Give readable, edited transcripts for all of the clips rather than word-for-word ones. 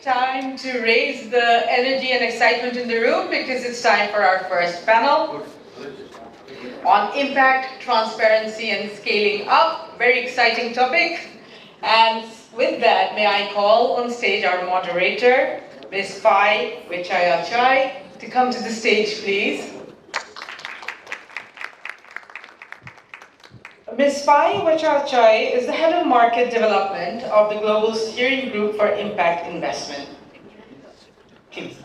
time to raise the energy and excitement in the room because it's time for our first panel on impact, transparency, and scaling up. Very exciting topic. And with that, may I call on stage our moderator, Ms. Fai Vichayachai, to come to the stage, please. Ms. Fai Vichayachai is the Head of Market Development of the Global Steering Group for Impact Investment. Please.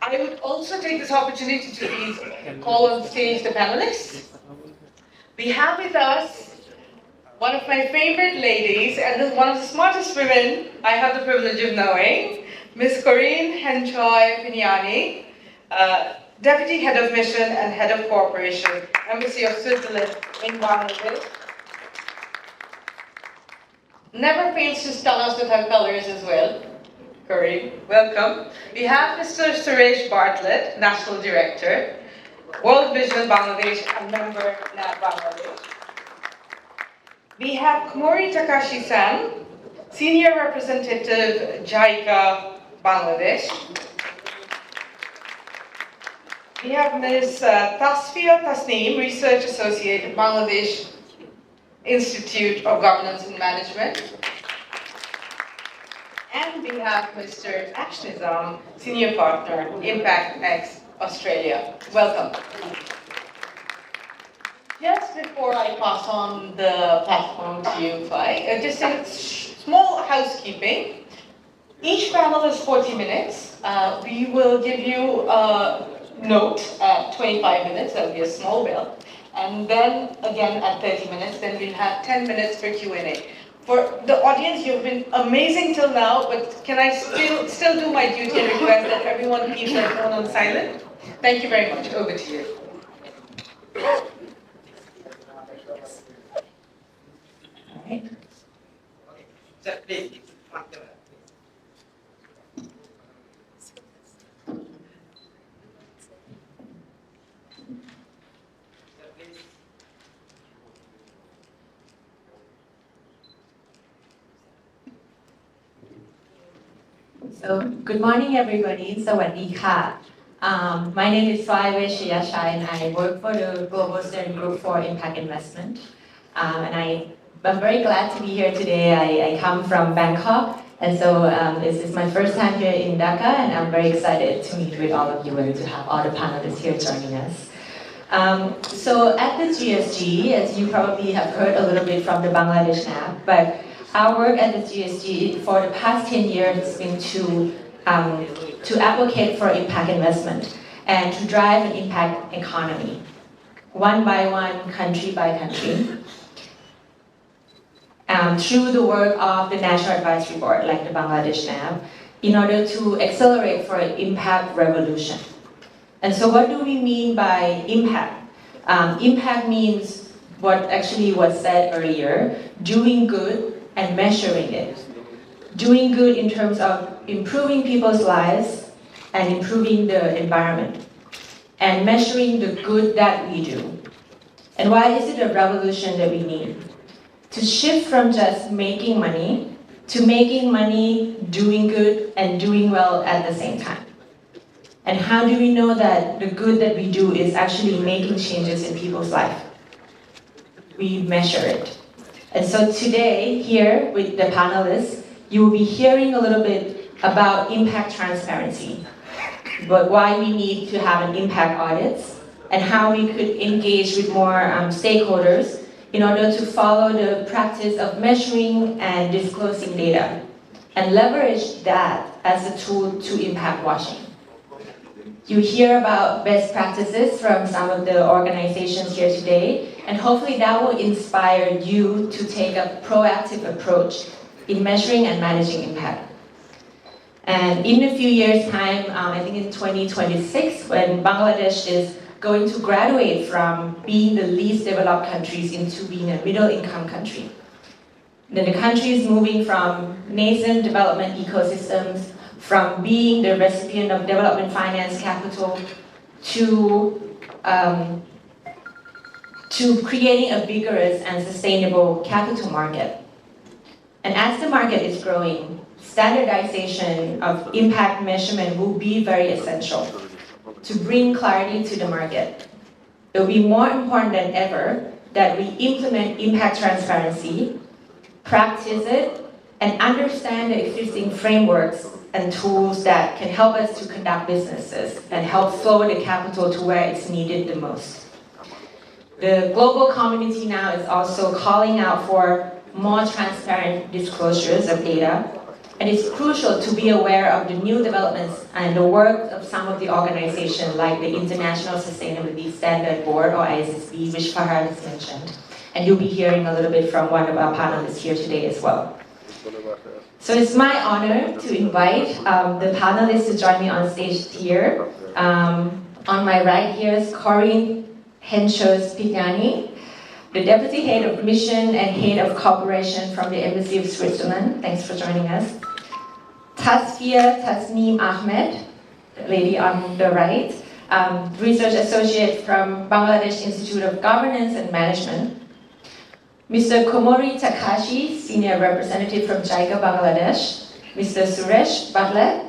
I would also take this opportunity to please call on stage the panelists. We have with us one of my favorite ladies and one of the smartest women I have the privilege of knowing, Ms. Corinne Henchoy Pignani, Deputy Head of Mission and Head of Cooperation, Embassy of Switzerland in Bangladesh. Never fails to stun us with her colors as well. Corinne, welcome. We have Mr. Suresh Bartlett, National Director, World Vision Bangladesh and member NAB Bangladesh. We have Komori Takashi-san, Senior Representative JICA Bangladesh. We have Ms. Tasfia Tasneem, Research Associate at Bangladesh Institute of Governance and Management. And we have Mr. Ash Nizam, Senior Partner, Impact X Australia. Welcome. Just before I pass on the platform to you, Fai, just a small housekeeping. Each panel is 40 minutes. We will give you a note at 25 minutes, that'll be a small bell. And then again at 30 minutes, then we'll have 10 minutes for Q&A. For the audience, you've been amazing till now, but can I still do my duty and request that everyone keep their phone on silent? Thank you very much. Over to you. All right. So please, So, good morning everybody. Sawadee ka. My name is Fai Vichayachai and I work for the Global Steering Group for Impact Investment. And I'm very glad to be here today. I come from Bangkok, and so this is my first time here in Dhaka, and I'm very excited to meet with all of you and to have all the panelists here joining us. So at the GSG, as you probably have heard a little bit from the Bangladesh NAB, but our work at the GSG for the past 10 years has been to advocate for impact investment and to drive an impact economy, one by one, country by country, through the work of the National Advisory Board, like the Bangladesh NAB, in order to accelerate for an impact revolution. And so what do we mean by impact? Impact means what actually was said earlier, doing good and measuring it. Doing good in terms of improving people's lives and improving the environment. And measuring the good that we do. And why is it a revolution that we need? To shift from just making money to making money, doing good, and doing well at the same time. And how do we know that the good that we do is actually making changes in people's life? We measure it. And so today, here with the panelists, you will be hearing a little bit about impact transparency, but why we need to have an impact audits, and how we could engage with more stakeholders in order to follow the practice of measuring and disclosing data, and leverage that as a tool to impact washing. You hear about best practices from some of the organizations here today, and hopefully that will inspire you to take a proactive approach in measuring and managing impact. And in a few years' time, I think in 2026, when Bangladesh is going to graduate from being the least developed countries into being a middle-income country, then the country is moving from nascent development ecosystems, from being the recipient of development finance capital, to creating a vigorous and sustainable capital market. And as the market is growing, standardization of impact measurement will be very essential to bring clarity to the market. It will be more important than ever that we implement impact transparency, practice it, and understand the existing frameworks and tools that can help us to conduct businesses and help flow the capital to where it's needed the most. The global community now is also calling out for more transparent disclosures of data, and it's crucial to be aware of the new developments and the work of some of the organizations like the International Sustainability Standard Board, or ISSB, which Farhad has mentioned. And you'll be hearing a little bit from one of our panelists here today as well. So it's my honor to invite the panelists to join me on stage here. On my right here is Corinne Henschel-Spignani, the Deputy Head of Mission and Head of Cooperation from the Embassy of Switzerland. Thanks for joining us. Tasfia Tasneem Ahmed, the lady on the right, Research Associate from Bangladesh Institute of Governance and Management. Mr. Komori Takashi, Senior Representative from JICA Bangladesh. Mr. Suresh Butler,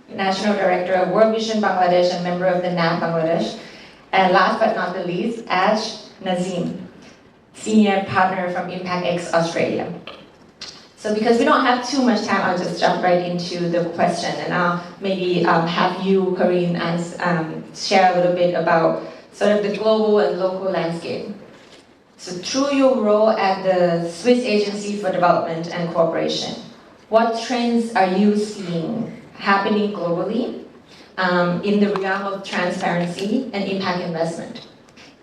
National Director of World Vision Bangladesh and member of the NAB Bangladesh. And last but not the least, Aj Nazim, Senior Partner from ImpactX Australia. So because we don't have too much time, I'll just jump right into the question, and I'll maybe have you, Corinne, share a little bit about sort of the global and local landscape. So through your role at the Swiss Agency for Development and Cooperation, what trends are you seeing happening globally in the realm of transparency and impact investment?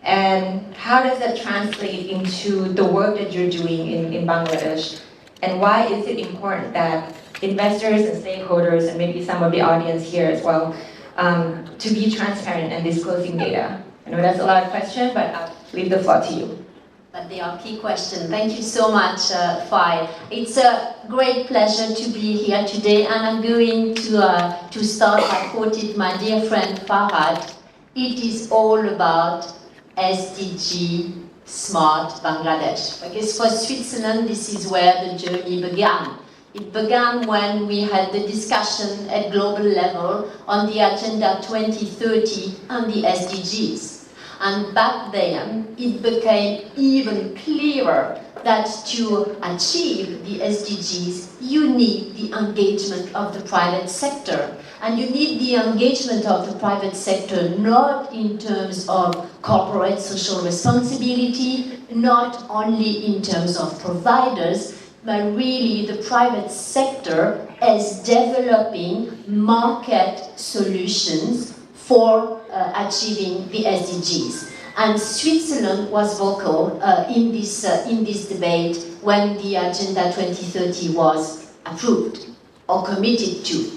And how does that translate into the work that you're doing in Bangladesh? And why is it important that investors and stakeholders, and maybe some of the audience here as well, to be transparent and disclosing data? I know that's a lot of questions, but I'll leave the floor to you. But they are key questions. Thank you so much, Fai. It's a great pleasure to be here today, and I'm going to start by quoting my dear friend Farhad. It is all about SDG Smart Bangladesh. Because for Switzerland, this is where the journey began. It began when we had the discussion at global level on the Agenda 2030 and the SDGs. And back then, it became even clearer that to achieve the SDGs, you need the engagement of the private sector. And you need the engagement of the private sector not in terms of corporate social responsibility, not only in terms of providers, but really the private sector as developing market solutions for achieving the SDGs. And Switzerland was vocal in this debate when the Agenda 2030 was approved or committed to.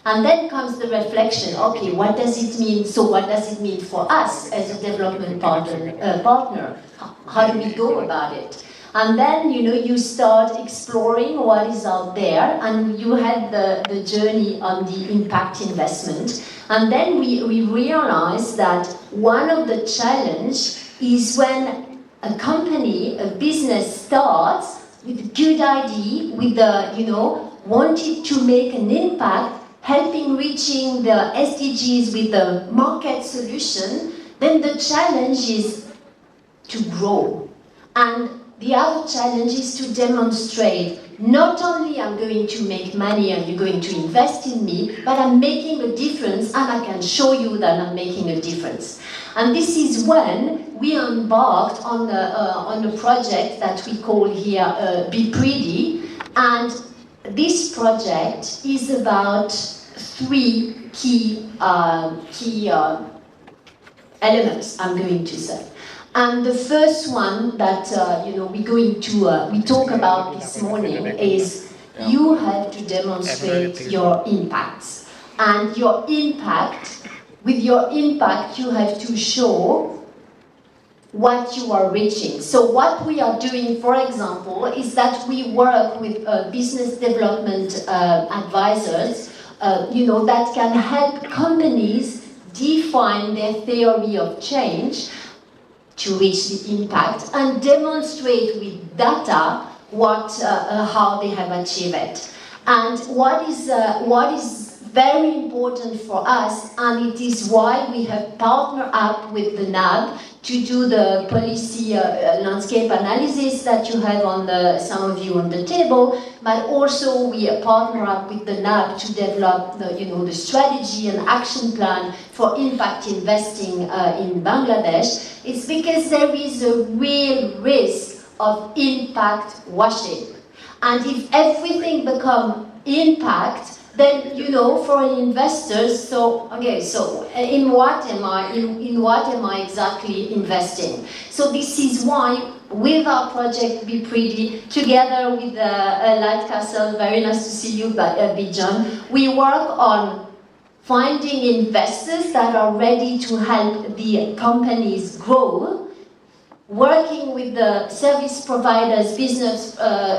And then comes the reflection, okay, what does it mean? So what does it mean for us as a development partner? How do we go about it? And then, you start exploring what is out there, and you had the journey on the impact investment. And then we realized that one of the challenges is when a company, a business starts with a good idea, with wanted to make an impact, helping reaching the SDGs with the market solution, then the challenge is to grow. And the other challenge is to demonstrate, not only I'm going to make money and you're going to invest in me, but I'm making a difference and I can show you that I'm making a difference. And this is when we embarked on a project that we call here Be Pretty. And this project is about three key elements, I'm going to say. And the first one that we talk about this morning is you have to demonstrate your impacts. And your impact, with your impact, you have to show what you are reaching. So what we are doing, for example, is that we work with business development advisors, that can help companies define their theory of change to reach the impact and demonstrate with data how they have achieved it. And what is very important for us, and it is why we have partnered up with the NAB to do the policy landscape analysis that you have on some of you on the table, but also we partner up with the NAB to develop the strategy and action plan for impact investing in Bangladesh. It's because there is a real risk of impact washing. And if everything becomes impact, then for an investor, so in what am I exactly investing? So this is why with our project Be Pretty, together with Light Castle, very nice to see you, Bijan, we work on finding investors that are ready to help the companies grow, working with the service providers, business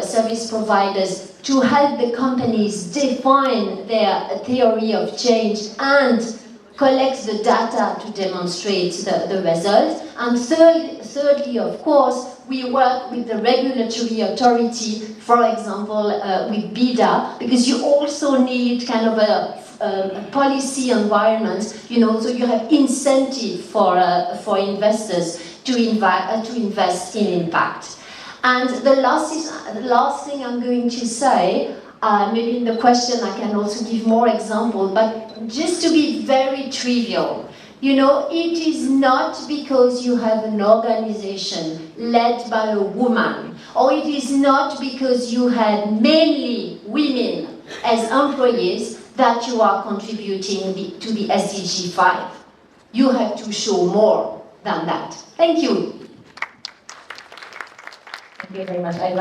service providers, to help the companies define their theory of change and collect the data to demonstrate the results. And thirdly, of course, we work with the regulatory authority, for example, with BIDA, because you also need kind of a policy environment, so you have incentive for investors to invest in impact. And the last thing I'm going to say, maybe in the question I can also give more examples, but just to be very trivial, it is not because you have an organization led by a woman, or it is not because you had mainly women as employees that you are contributing to the SDG 5. You have to show more than that. Thank you. Thank you very much. I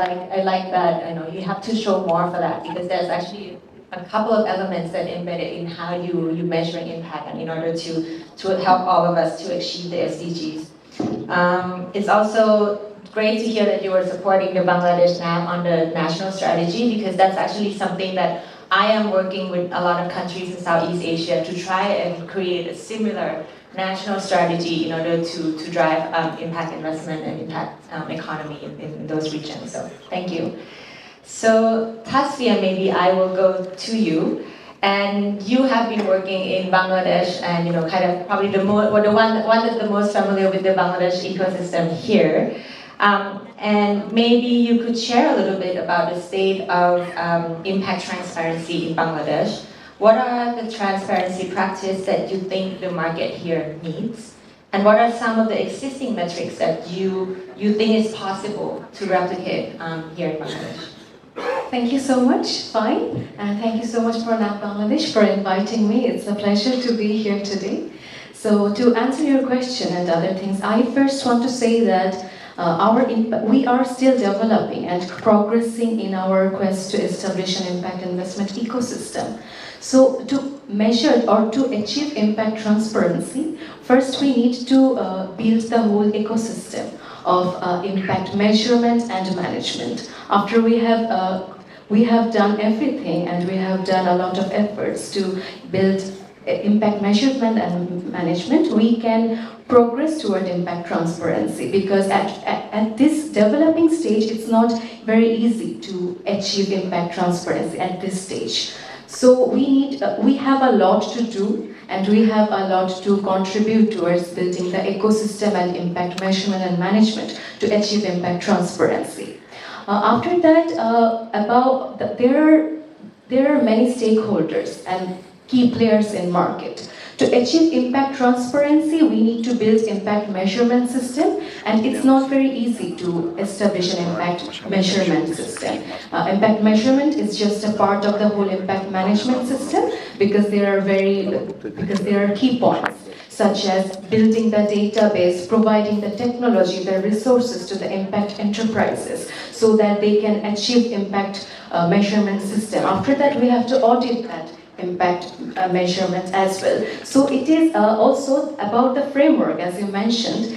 like that. I know you have to show more for that, because there's actually a couple of elements that embedded in how you measure impact, and in order to help all of us to achieve the SDGs. It's also great to hear that you are supporting the Bangladesh NAB on the national strategy, because that's actually something that I am working with a lot of countries in Southeast Asia to try and create a similar national strategy in order to drive impact investment and impact economy in those regions. So thank you. So Tasfia, maybe I will go to you. And you have been working in Bangladesh, and kind of probably the one that's the most familiar with the Bangladesh ecosystem here. And maybe you could share a little bit about the state of impact transparency in Bangladesh. What are the transparency practices that you think the market here needs? And what are some of the existing metrics that you think is possible to replicate here in Bangladesh? Thank you so much, Fai, and thank you so much for NAB Bangladesh for inviting me. It's a pleasure to be here today. So to answer your question and other things, I first want to say that we are still developing and progressing in our quest to establish an impact investment ecosystem. So to measure or to achieve impact transparency, first we need to build the whole ecosystem of impact measurement and management. After we have done everything, and we have done a lot of efforts to build impact measurement and management, we can progress toward impact transparency, because at this developing stage, it's not very easy to achieve impact transparency at this stage. So we have a lot to do, and we have a lot to contribute towards building the ecosystem and impact measurement and management to achieve impact transparency. After that, there are many stakeholders and key players in market. To achieve impact transparency, we need to build impact measurement system, and it's not very easy to establish an impact measurement system. Impact measurement is just a part of the whole impact management system, because there are key points, such as building the database, providing the technology, the resources to the impact enterprises, so that they can achieve impact measurement system. After that, we have to audit that impact measurement as well. So it is also about the framework, as you mentioned.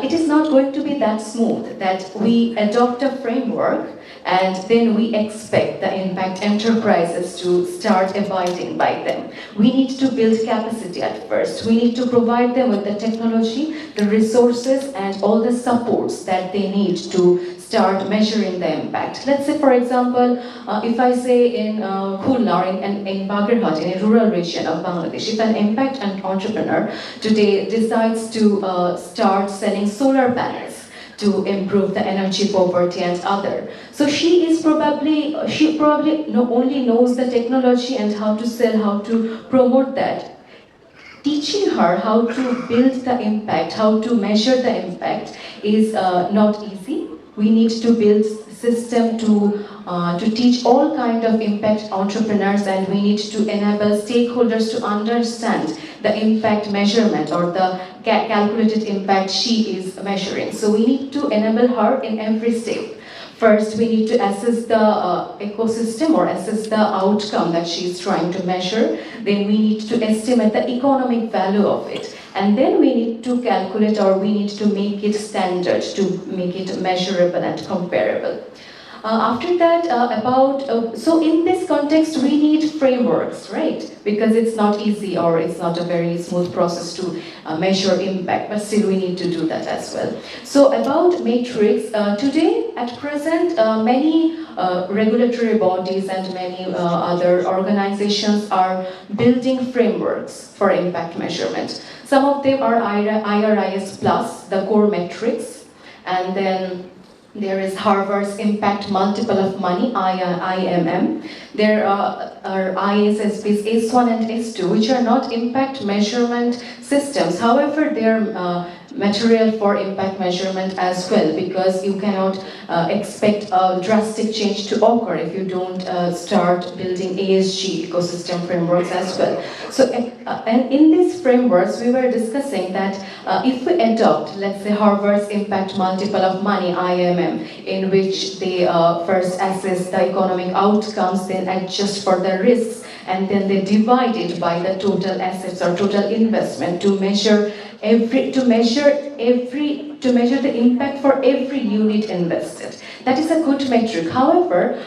It is not going to be that smooth that we adopt a framework and then we expect the impact enterprises to start abiding by them. We need to build capacity at first. We need to provide them with the technology, the resources, and all the supports that they need to start measuring the impact. Let's say, for example, if I say in Khulna or in Bagirhat, in a rural region of Bangladesh, if an impact entrepreneur today decides to start selling solar panels to improve the energy poverty and other. So she probably only knows the technology and how to sell, how to promote that. Teaching her how to build the impact, how to measure the impact is not easy. We need to build system to teach all kind of impact entrepreneurs, and we need to enable stakeholders to understand the impact measurement or the calculated impact she is measuring. So we need to enable her in every step. First, we need to assess the ecosystem or assess the outcome that she is trying to measure. Then we need to estimate the economic value of it. And then we need to calculate, or we need to make it standard, to make it measurable and comparable. After that, so in this context, we need frameworks, right? Because it's not easy, or it's not a very smooth process to measure impact, but still we need to do that as well. So about metrics, today, at present, many regulatory bodies and many other organizations are building frameworks for impact measurement. Some of them are IRIS Plus, the core metrics, and then there is Harvard's Impact Multiple of Money, IMM. There are ISSB's S1 and S2, which are not impact measurement systems. However, they are material for impact measurement as well, because you cannot expect a drastic change to occur if you don't start building ESG ecosystem frameworks as well. So, and in these frameworks, we were discussing that if we adopt, let's say, Harvard's Impact Multiple of Money, IMM, in which they first assess the economic outcomes, then adjust for the risks, and then they divide it by the total assets or total investment to measure the impact for every unit invested. That is a good metric. However,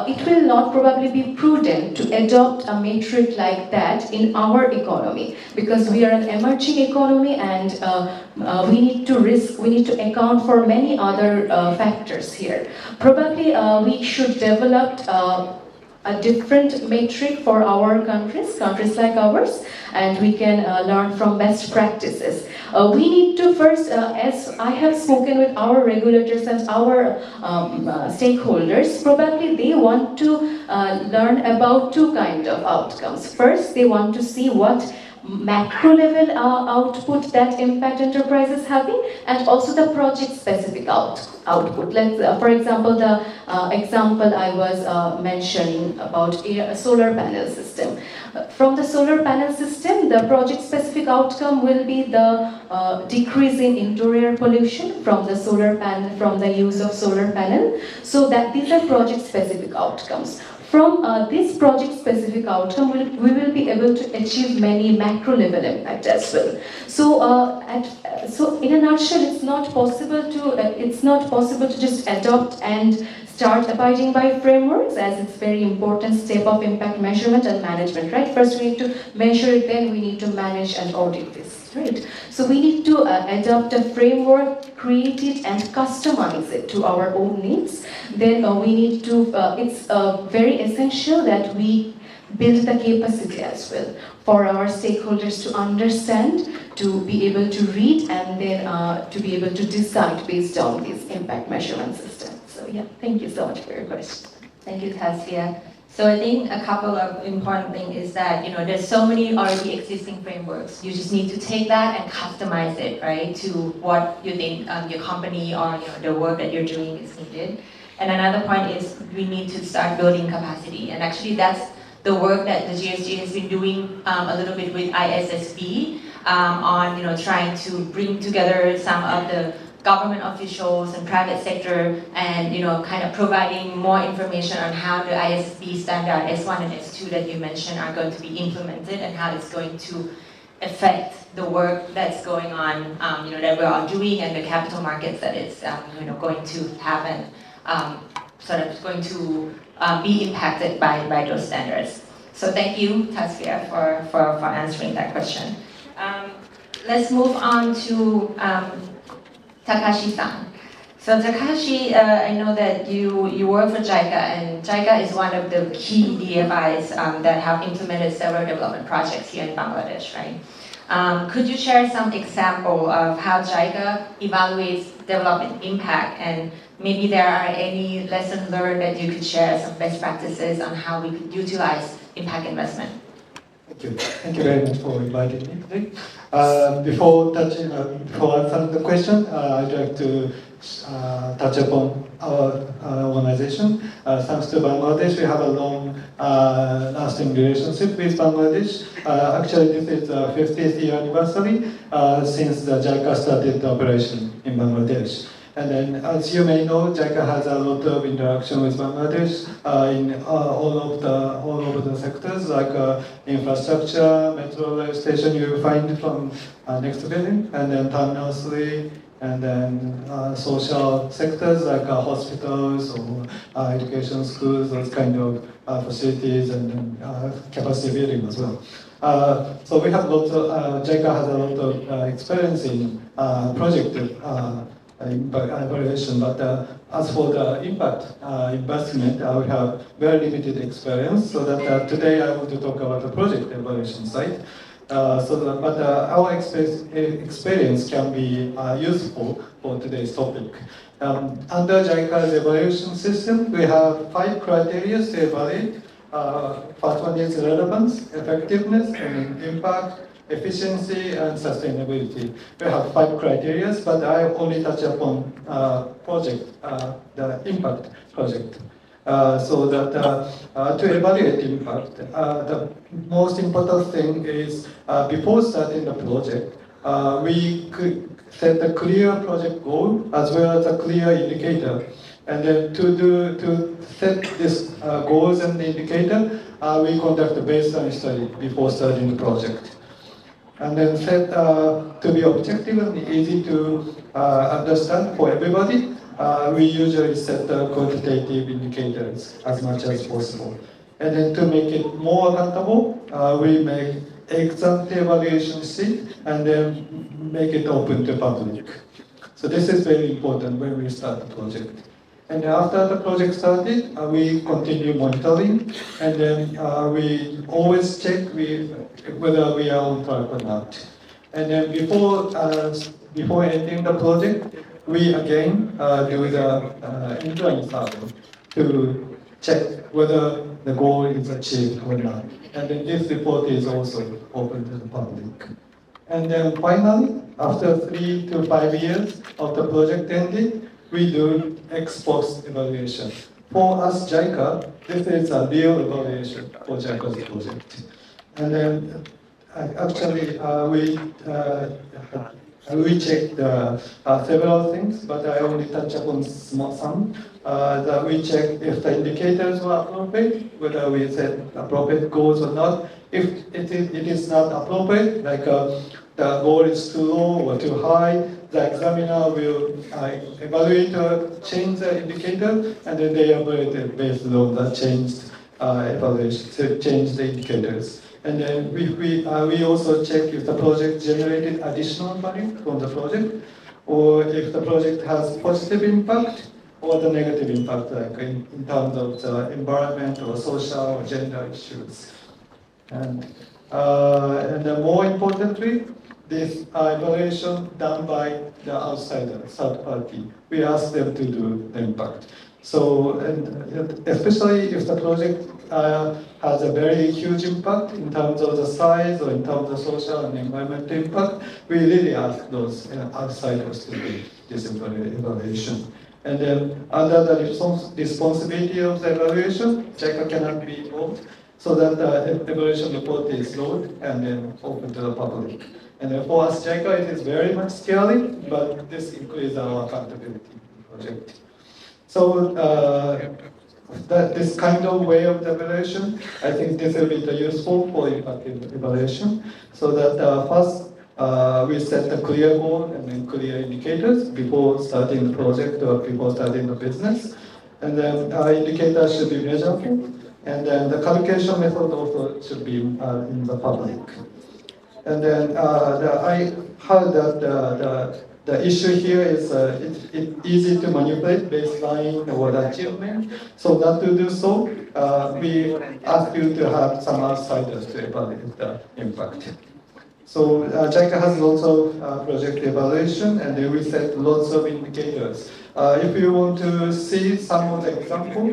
it will not probably be prudent to adopt a metric like that in our economy, because we are an emerging economy, and we need to account for many other factors here. Probably we should develop a different metric for our countries like ours, and we can learn from best practices. We need to first, as I have spoken with our regulators and our stakeholders, probably they want to learn about two kinds of outcomes. First, they want to see what macro level output that impact enterprise is having, and also the project specific output. Let's, for example, the example I was mentioning about a solar panel system. From the solar panel system, the project specific outcome will be the decrease in indoor air pollution from the solar panel, from the use of solar panel. So that these are project specific outcomes. From this project-specific outcome, we will be able to achieve many macro-level impact as well. So, so in a nutshell, it's not possible to just adopt and start abiding by frameworks, as it's very important step of impact measurement and management, right? First, we need to measure it, then we need to manage and audit this, right? So we need to adopt a framework, create it, and customize it to our own needs. Then we need to, it's very essential that we build the capacity as well for our stakeholders to understand, to be able to read, and then to be able to decide based on this impact measurement system. So yeah, thank you so much for your question. Thank you, Tasvia. So I think a couple of important things is that, there's so many already existing frameworks. You just need to take that and customize it, right, to what you think your company or the work that you're doing is needed. And another point is we need to start building capacity. And actually that's the work that the GSG has been doing a little bit with ISSB on trying to bring together some of the government officials and private sector, and kind of providing more information on how the ISSB standard S1 and S2 that you mentioned are going to be implemented, and how it's going to affect the work that's going on, that we're all doing, and the capital markets that it's going to have an sort of going to be impacted by those standards. So thank you, Tasvia, for answering that question. Let's move on to Takashi-san. So Takashi, I know that you work for JICA, and JICA is one of the key DFIs that have implemented several development projects here in Bangladesh, right? Could you share some example of how JICA evaluates development impact, and maybe there are any lessons learned that you could share, some best practices on how we could utilize impact investment? Thank you. Thank you very much for inviting me today. Before answering the question, I'd like to touch upon our organization. Thanks to Bangladesh, we have a long lasting relationship with Bangladesh. Actually, this is the 50th year anniversary since the JICA started the operation in Bangladesh. And then, as you may know, JICA has a lot of interaction with Bangladesh in all of the sectors, like infrastructure, metro rail station you will find from next building, and then Terminal 3, and then social sectors like hospitals or education schools, those kind of facilities, and then capacity building as well. So we have lots of, JICA has a lot of experience in project impact evaluation, but as for the impact investment, we have very limited experience. So that today I want to talk about the project evaluation side. But our experience can be useful for today's topic. Under JICA's evaluation system, we have 5 criteria to evaluate. First one is relevance, effectiveness, and impact, efficiency, and sustainability. We have 5 criteria, but I only touch upon the impact project. So that to evaluate impact, the most important thing is before starting the project, we could set a clear project goal as well as a clear indicator. And then to set these goals and the indicator, we conduct a baseline study before starting the project. And then set to be objective and easy to understand for everybody, we usually set the quantitative indicators as much as possible. And then to make it more accountable, we make ex-ante evaluation sheet and then make it open to public. So this is very important when we start the project. And after the project started, we continue monitoring, and then we always check whether we are on track or not. And then before ending the project, we again do the incline survey to check whether the goal is achieved or not. And then this report is also open to the public. And then finally, after 3 to 5 years of the project ending, we do ex-post evaluation. For us, JICA, this is a real evaluation for JICA's project. And then actually, we checked several things, but I only touch upon some. That we check if the indicators were appropriate, whether we set appropriate goals or not. If it is not appropriate, like the goal is too low or too high, the examiner will evaluate or change the indicator, and then they evaluate it based on the changed evaluation, to change the indicators. And then we also check if the project generated additional value from the project, or if the project has positive impact or the negative impact, like in terms of the environment or social or gender issues. And then more importantly, this evaluation done by the outsider, third party. We ask them to do the impact. So, and especially if the project has a very huge impact in terms of the size or in terms of social and environmental impact, we really ask those outsiders to do this evaluation. And then under the responsibility of the evaluation, JICA cannot be involved, so that the evaluation report is loaded and then open to the public. And then for us, JICA, it is very much scary, but this increases our accountability project. So this kind of way of evaluation, I think this will be useful for impact evaluation, so that first we set a clear goal and then clear indicators before starting the project or before starting the business. and then indicators should be measurable, and then the calculation method also should be in the public. And then I heard that the issue here is it's easy to manipulate baseline or the achievement. So not to do so, we ask you to have some outsiders to evaluate the impact. So JICA has lots of project evaluation, and then we set lots of indicators. If you want to see some of the example,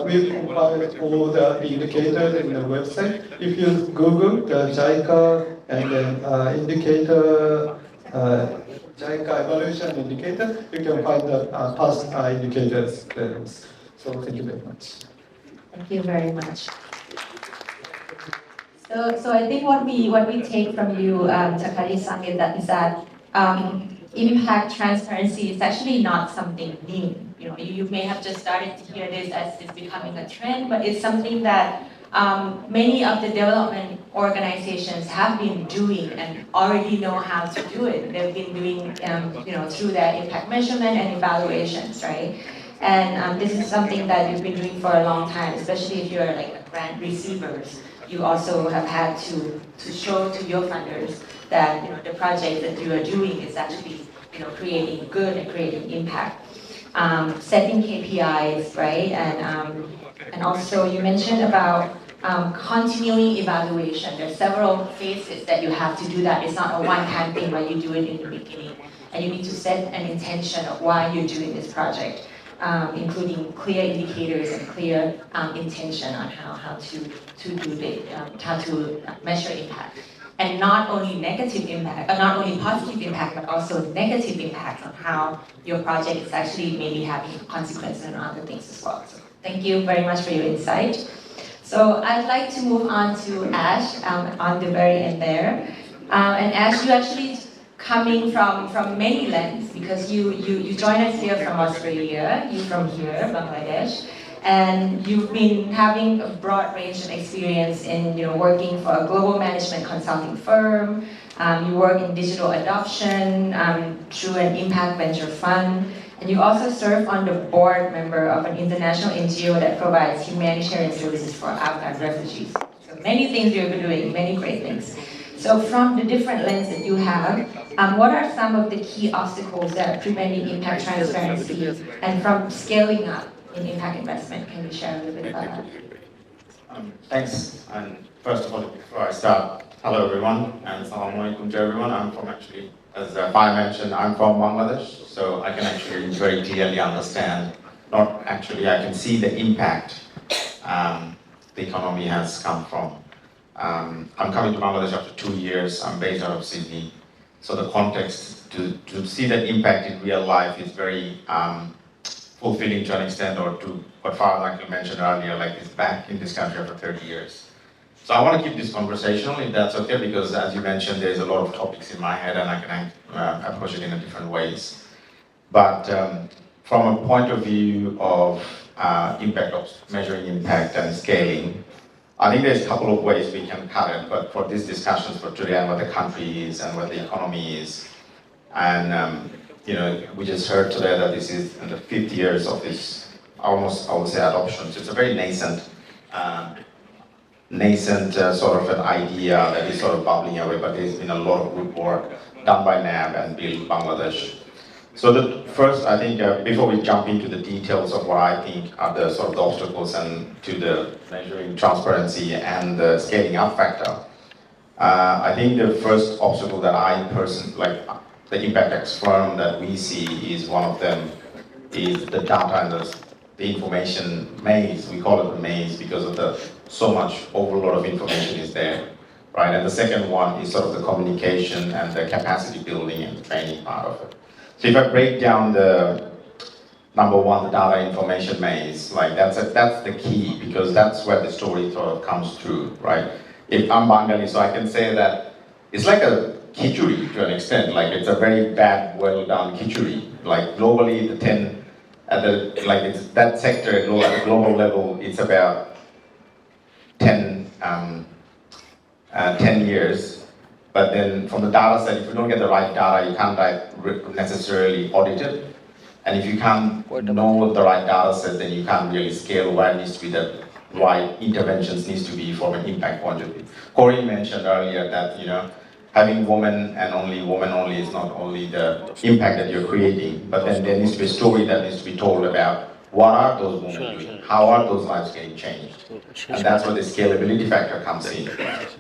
we compile all the indicators in the website. If you Google the JICA and then indicator, JICA evaluation indicator, you can find the past indicators there. So thank you very much. Thank you very much. So I think what we take from you, Takari-san, is that impact transparency is actually not something new. You may have just started to hear this as it's becoming a trend, but it's something that many of the development organizations have been doing and already know how to do it. They've been doing, through their impact measurement and evaluations, right? And this is something that you've been doing for a long time, especially if you're like grant receivers. You also have had to show to your funders that the project that you are doing is actually creating good and creating impact. Setting KPIs, right? And also you mentioned about continuing evaluation. There are several phases that you have to do that. It's not a one-time thing where you do it in the beginning. And you need to set an intention of why you're doing this project, including clear indicators and clear intention on how to do the, how to measure impact. And not only negative impact, not only positive impact, but also negative impact on how your project is actually maybe having consequences on other things as well. So thank you very much for your insight. So I'd like to move on to Ash on the very end there. And Ash, you actually coming from many lands because you joined us here from Australia, you from here, Bangladesh. And you've been having a broad range of experience in working for a global management consulting firm. You work in digital adoption through an impact venture fund. And you also serve on the board member of an international NGO that provides humanitarian services for Afghan refugees. So many things you're doing, many great things. So from the different lens that you have, what are some of the key obstacles that are preventing impact transparency and from scaling up in impact investment? Can you share a little bit about that? Thanks. And first of all, before I start, hello everyone, and assalamu alaikum to everyone. I'm from actually, as Pai mentioned, I'm from Bangladesh, so I can actually very clearly understand, not actually, I can see the impact the economy has come from. I'm coming to Bangladesh after 2 years. I'm based out of Sydney. So the context to see that impact in real life is very fulfilling to an extent, or to what Farhad Akhil mentioned earlier, like he's back in this country after 30 years. So I want to keep this conversational, if that's okay, because as you mentioned, there's a lot of topics in my head and I can approach it in different ways. But from a point of view of impact, of measuring impact and scaling, I think there's a couple of ways we can cut it, but for these discussions for today and what the country is and what the economy is, and we just heard today that this is in the 5th years of this, almost, I would say, adoption. So it's a very nascent sort of an idea that is sort of bubbling away, but there's been a lot of good work done by NAB and Build Bangladesh. So the first, I think, before we jump into the details of what I think are the sort of the obstacles and to the measuring transparency and the scaling up factor, I think the first obstacle that I personally, like the ImpactX firm that we see is one of them, is the data and the information maze. We call it the maze because of the so much overload of information is there, right? And the second one is sort of the communication and the capacity building and the training part of it. So if I break down the number one, the data information maze, like that's the key, because that's where the story sort of comes through, right? If I'm Bengali, so I can say that it's like a khichuri to an extent, like it's a very bad, well done khichuri. Like globally, it's that sector at the global level, it's about 10 years. But then from the data set, if you don't get the right data, you can't necessarily audit it. And if you can't know the right data set, then you can't really scale where it needs to be the right interventions needs to be from an impact point of view. Corinne mentioned earlier that, having women and only women only is not only the impact that you're creating, but then there needs to be a story that needs to be told about what are those women doing, how are those lives getting changed, and that's where the scalability factor comes in.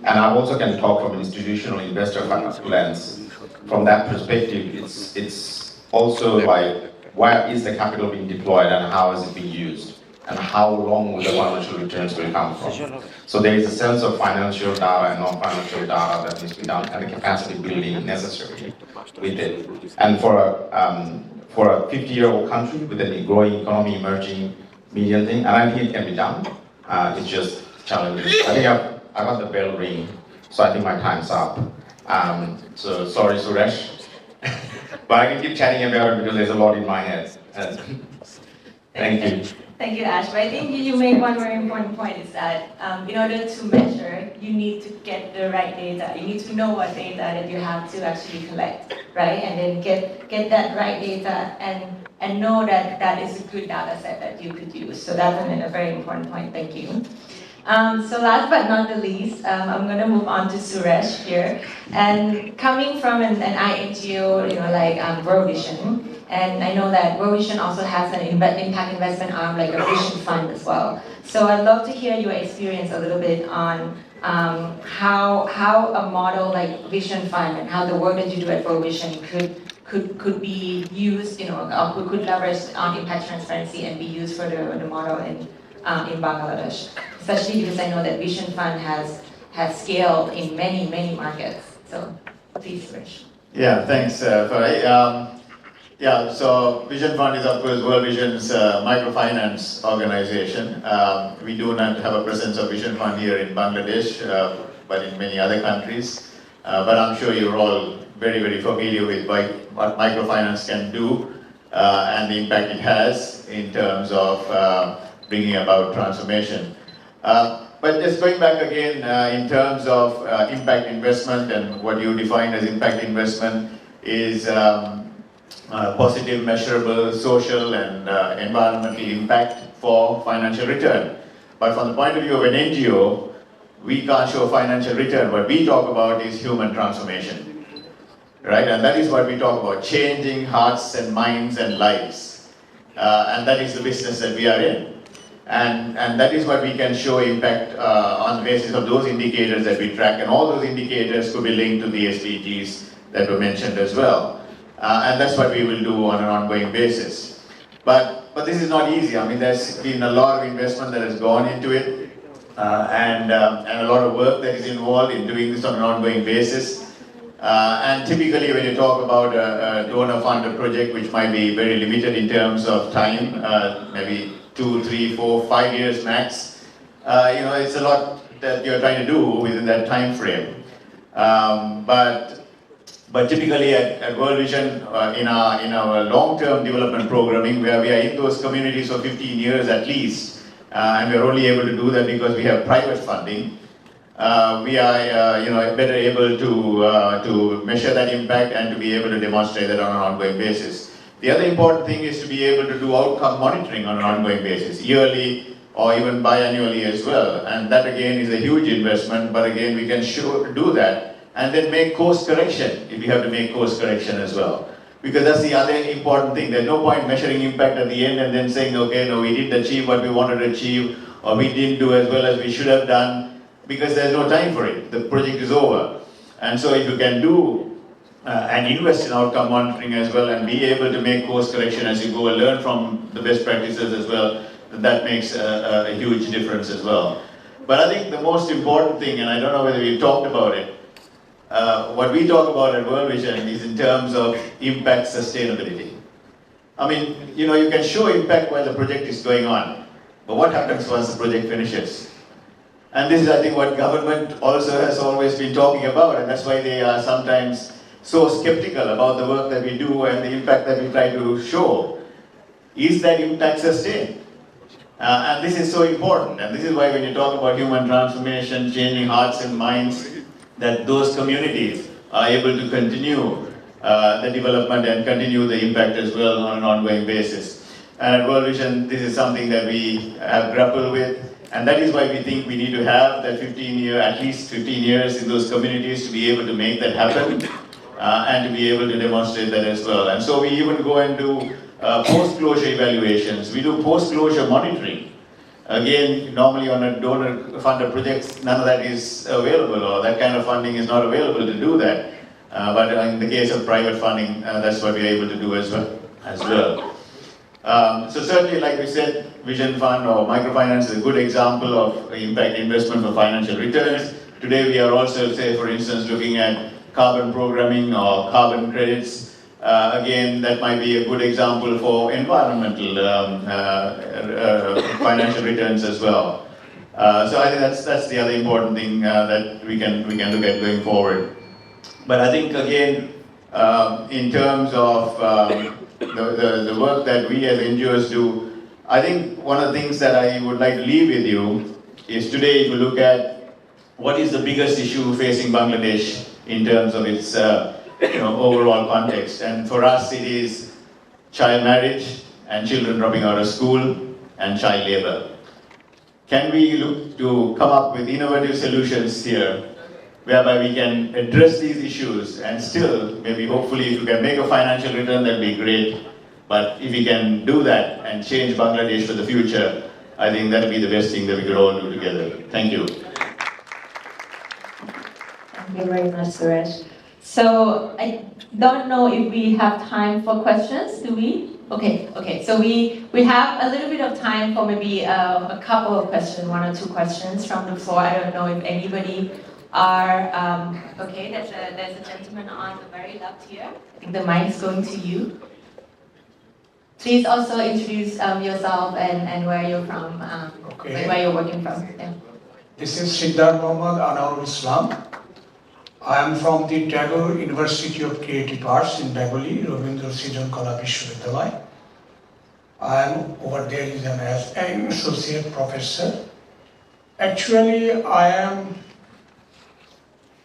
And I also can talk from an institutional investor lens. From that perspective, it's also like, where is the capital being deployed and how is it being used? And how long will the financial returns will come from? So there is a sense of financial data and non-financial data that needs to be done, and the capacity building necessary with it. And for a 50-year-old country with a growing economy, emerging median thing, and I think it can be done. It's just challenging. I think I got the bell ring, so I think my time's up. So sorry, Suresh, but I can keep chatting about it because there's a lot in my head. Thank you. Thank you, Ash. But I think you make one very important point, is that in order to measure, you need to get the right data. You need to know what data that you have to actually collect, right? And then get that right data and know that that is a good data set that you could use. So that's a very important point. Thank you. So last but not the least, I'm going to move on to Suresh here. And coming from an INGO, like World Vision, and I know that World Vision also has an impact investment arm, like a vision fund as well. So I'd love to hear your experience a little bit on how a model like Vision Fund and how the work that you do at World Vision could be used, or could leverage on impact transparency and be used for the model in Bangladesh. Especially because I know that Vision Fund has scaled in many markets. So please, Suresh. Yeah, thanks, Farai. So Vision Fund is, of course, World Vision's microfinance organization. We do not have a presence of Vision Fund here in Bangladesh, but in many other countries. But I'm sure you're all very familiar with what microfinance can do and the impact it has in terms of bringing about transformation. But just going back again in terms of impact investment, and what you define as impact investment is positive, measurable, social and environmental impact for financial return. But from the point of view of an NGO, we can't show financial return. What we talk about is human transformation, right? And that is what we talk about, changing hearts and minds and lives. And that is the business that we are in. And that is what we can show impact on the basis of those indicators that we track, and all those indicators could be linked to the SDGs that were mentioned as well. And that's what we will do on an ongoing basis. But this is not easy. I mean, there's been a lot of investment that has gone into it, and a lot of work that is involved in doing this on an ongoing basis. And typically when you talk about a donor-funded project, which might be very limited in terms of time, maybe 2, 3, 4, 5 years max, it's a lot that you're trying to do within that time frame. But typically at World Vision, in our long-term development programming, where we are in those communities for 15 years at least, and we're only able to do that because we have private funding, we are better able to measure that impact and to be able to demonstrate that on an ongoing basis. The other important thing is to be able to do outcome monitoring on an ongoing basis, yearly or even biannually as well. And that again is a huge investment, but again we can do that and then make course correction if we have to make course correction as well. Because that's the other important thing. There's no point measuring impact at the end and then saying, okay, no, we didn't achieve what we wanted to achieve, or we didn't do as well as we should have done, because there's no time for it. The project is over. And so if you can do and invest in outcome monitoring as well, and be able to make course correction as you go and learn from the best practices as well, that makes a huge difference as well. But I think the most important thing, and I don't know whether we talked about it, what we talk about at World Vision is in terms of impact sustainability. I mean, you can show impact while the project is going on, but what happens once the project finishes? And this is, I think, what government also has always been talking about, and that's why they are sometimes so skeptical about the work that we do and the impact that we try to show. Is that impact sustained? And this is so important, and this is why when you talk about human transformation, changing hearts and minds, that those communities are able to continue the development and continue the impact as well on an ongoing basis. And at World Vision, this is something that we have grappled with, and that is why we think we need to have that at least 15 years in those communities to be able to make that happen, and to be able to demonstrate that as well. And so we even go and do post-closure evaluations. We do post-closure monitoring. Again, normally on a donor-funded projects, none of that is available, or that kind of funding is not available to do that. But in the case of private funding, that's what we're able to do as well. So certainly, like we said, Vision Fund or microfinance is a good example of impact investment for financial returns. Today we are also, say, for instance, looking at carbon programming or carbon credits. Again, that might be a good example for environmental financial returns as well. So I think that's the other important thing that we can look at going forward. But I think again, in terms of the work that we as NGOs do, I think one of the things that I would like to leave with you is today to look at what is the biggest issue facing Bangladesh in terms of its overall context. And for us, it is child marriage and children dropping out of school and child labor. Can we look to come up with innovative solutions here whereby we can address these issues and still, maybe hopefully if we can make a financial return, that'd be great. But if we can do that and change Bangladesh for the future, I think that'd be the best thing that we could all do together. Thank you. Thank you very much, Suresh. So I don't know if we have time for questions, do we? Okay. So we have a little bit of time for maybe a couple of questions, 1 or 2 questions from the floor. I don't know if anybody are, okay, there's a gentleman on the very left here. I think the mic is going to you. Please also introduce yourself and where you're from, where you're working from. Yeah. This is Siddharth Mohammad Anwarul Islam. I am from the Tagore University of Creative Arts in Bengali, Rabindra Srijan Kala Vishwavidyalaya. I am over there as an associate professor. Actually, I am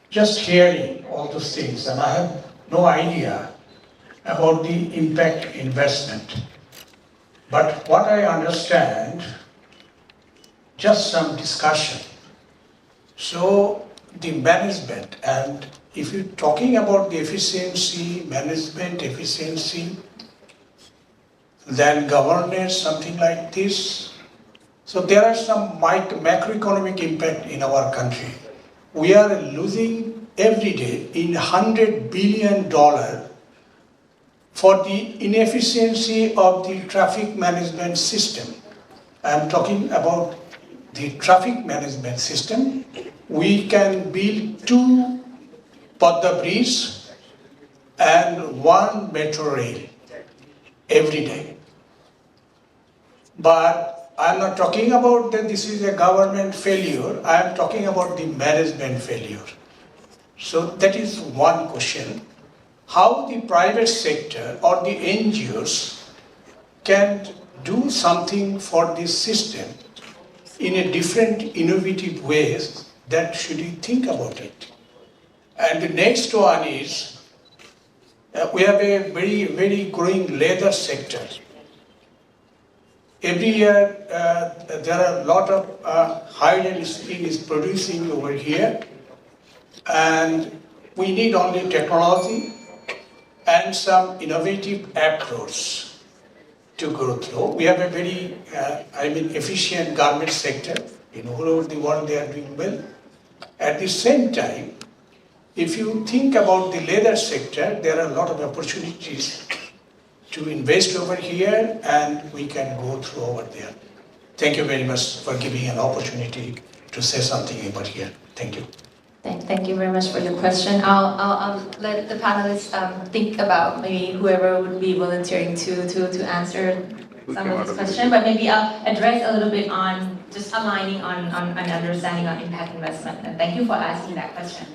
just hearing all those things and I have no idea about the impact investment. But what I understand, just some discussion. So the management, and if you're talking about the efficiency, management efficiency, then governance, something like this. So there are some macroeconomic impact in our country. We are losing every day in $100 billion for the inefficiency of the traffic management system. I'm talking about the traffic management system. We can build 2 Padma bridge and 1 metro rail every day. But I'm not talking about that this is a government failure, I am talking about the management failure. So that is one question. How the private sector or the NGOs can do something for this system in a different innovative ways, that should you think about it. And the next one is, we have a very, very growing leather sector. Every year, there are a lot of hide and skin is producing over here. And we need only technology and some innovative approach to go through. We have a very, efficient garment sector. All over the world they are doing well. At the same time, if you think about the leather sector, there are a lot of opportunities to invest over here and we can go through over there. Thank you very much for giving an opportunity to say something about here. Thank you. Thank you very much for your question. I'll let the panelists think about maybe whoever would be volunteering to answer some of this question, but maybe I'll address a little bit on just aligning on understanding on impact investment. And thank you for asking that question.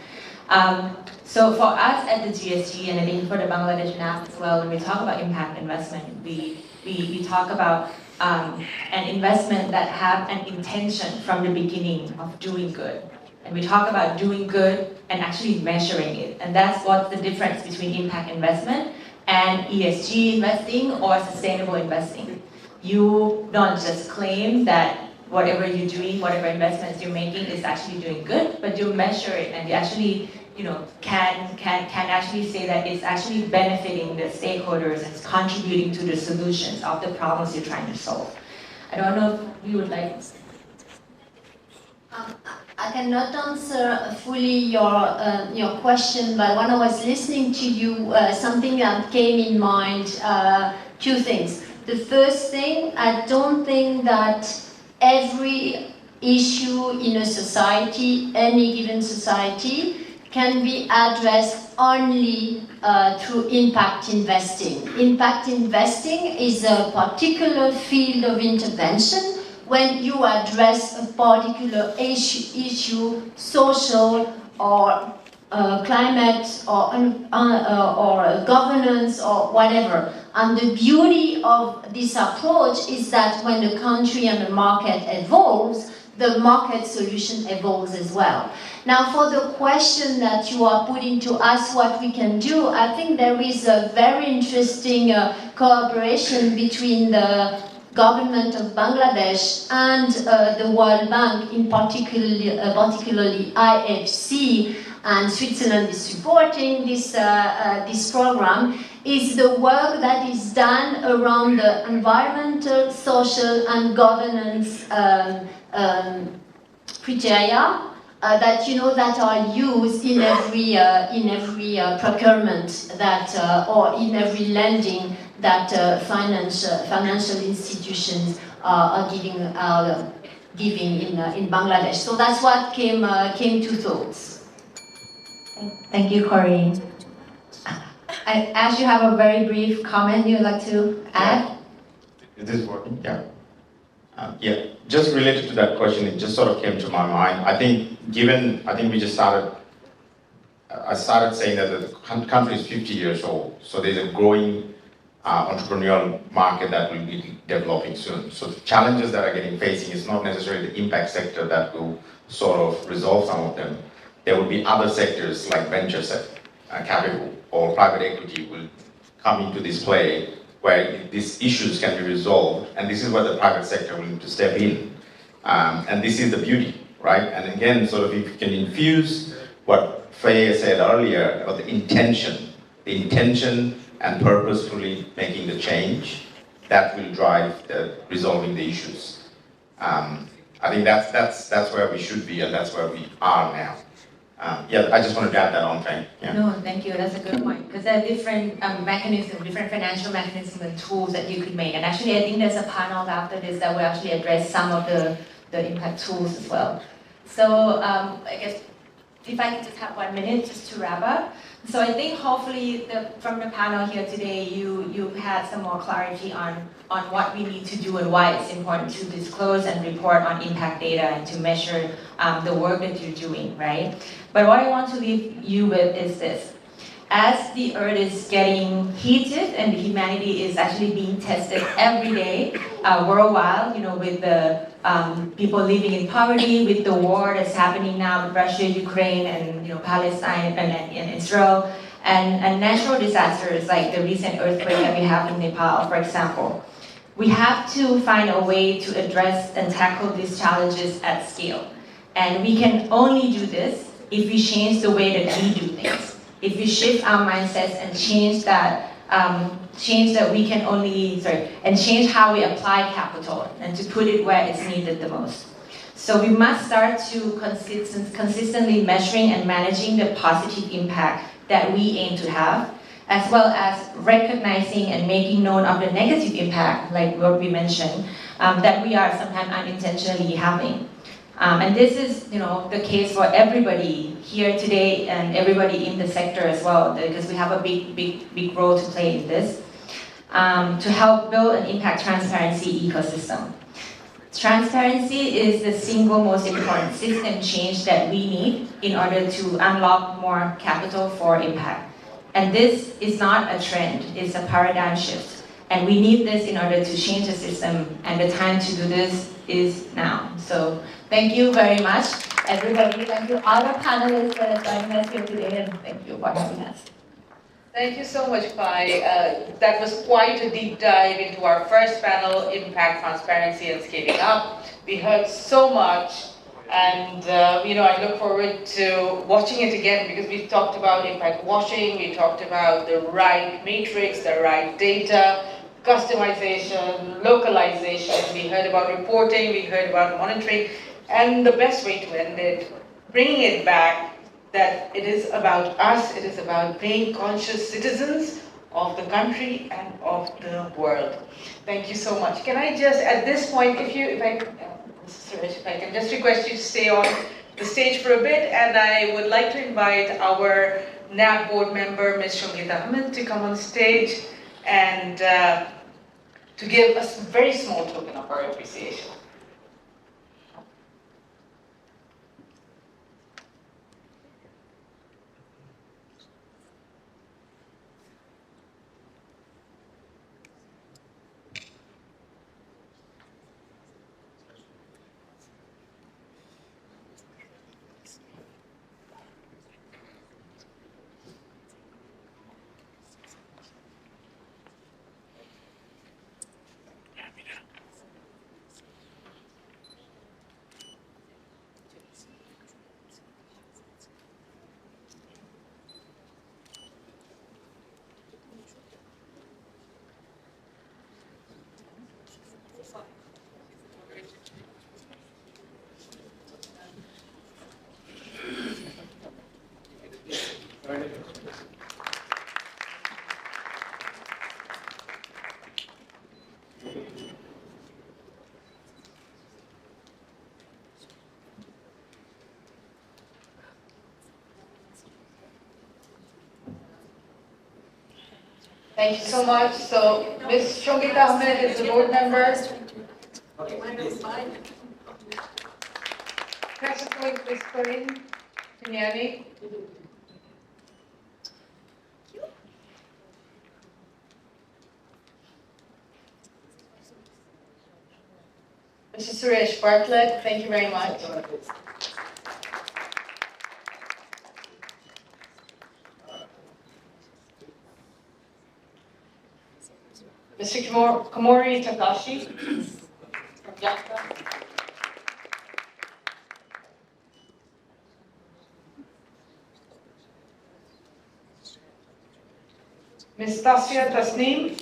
So for us at the GSG, and I think for the Bangladesh NAF as well, when we talk about impact investment, we talk about an investment that have an intention from the beginning of doing good. And we talk about doing good and actually measuring it. And that's what's the difference between impact investment and ESG investing or sustainable investing. You don't just claim that whatever you're doing, whatever investments you're making is actually doing good, but you measure it and you actually, can actually say that it's actually benefiting the stakeholders and it's contributing to the solutions of the problems you're trying to solve. I don't know if you would like. I cannot answer fully your question, but when I was listening to you, something that came in mind, two things. The first thing, I don't think that every issue in a society, any given society, can be addressed only through impact investing. Impact investing is a particular field of intervention when you address a particular issue, social or climate or governance or whatever. And the beauty of this approach is that when the country and the market evolves, the market solution evolves as well. Now for the question that you are putting to us, what we can do, I think there is a very interesting cooperation between the government of Bangladesh and the World Bank, in particularly IFC, and Switzerland is supporting this program, is the work that is done around the environmental, social and governance criteria that are used in every procurement that or in every lending that financial institutions are giving in Bangladesh. So that's what came to thoughts. Thank you, Corinne. Ash, you have a very brief comment you'd like to add? Is this working? Yeah. Yeah, just related to that question, it just sort of came to my mind. I think I started saying that the country is 50 years old, so there's a growing entrepreneurial market that will be developing soon. So the challenges that are getting facing is not necessarily the impact sector that will sort of resolve some of them. There will be other sectors like venture capital or private equity will come into this play where these issues can be resolved, and this is where the private sector will need to step in. And this is the beauty, right? And again, sort of if you can infuse what Faye said earlier about the intention and purposefully making the change, that will drive resolving the issues. I think that's where we should be, and that's where we are now. Yeah, I just wanted to add that on, Faye. Yeah. No, thank you. That's a good point. Because there are different mechanisms, different financial mechanisms and tools that you could make. And actually, I think there's a panel after this that will actually address some of the impact tools as well. So I guess if I could just have 1 minute just to wrap up. So I think hopefully from the panel here today, you've had some more clarity on what we need to do and why it's important to disclose and report on impact data and to measure the work that you're doing, right? But what I want to leave you with is this. As the earth is getting heated and humanity is actually being tested every day worldwide, with the people living in poverty, with the war that's happening now with Russia, Ukraine, and Palestine and Israel, and natural disasters like the recent earthquake that we have in Nepal, for example. We have to find a way to address and tackle these challenges at scale. And we can only do this if we change the way that we do things. If we shift our mindsets and change change how we apply capital and to put it where it's needed the most. So we must start to consistently measuring and managing the positive impact that we aim to have, as well as recognizing and making known of the negative impact, like what we mentioned, that we are sometimes unintentionally having. And this is, the case for everybody here today and everybody in the sector as well, because we have a big role to play in this, to help build an impact transparency ecosystem. Transparency is the single most important system change that we need in order to unlock more capital for impact. And this is not a trend, it's a paradigm shift. And we need this in order to change the system, and the time to do this is now. So thank you very much, everybody. Thank you all the panelists that are joining us here today, and thank you for having us. Thank you so much, Pai. That was quite a deep dive into our first panel, Impact, Transparency, and Scaling Up. We heard so much, and I look forward to watching it again, because we talked about impact washing, we talked about the right matrix, the right data, customization, localization, we heard about reporting, we heard about monitoring, and the best way to end it, bringing it back, that it is about us, it is about being conscious citizens of the country and of the world. Thank you so much. Can I just, at this point, if I can just request you to stay on the stage for a bit, and I would like to invite our NAB board member, Ms. Shongita Ahmed, to come on stage and to give us a very small token of our appreciation. Thank you so much. So, Ms. Shongita Ahmed is the board member. Practically whispering, Kenyani. Mr. Suresh Bartlett, thank you very much. Mr. Komori Takashi from Jakarta. Ms. Tasya Tasneem.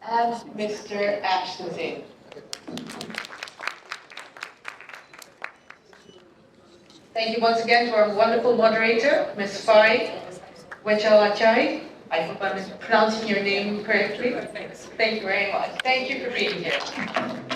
And Mr. Ashton Zain. Thank you once again to our wonderful moderator, Ms. Fai Wechalachai. I hope I'm pronouncing your name correctly. Thank you very much. Thank you for being here.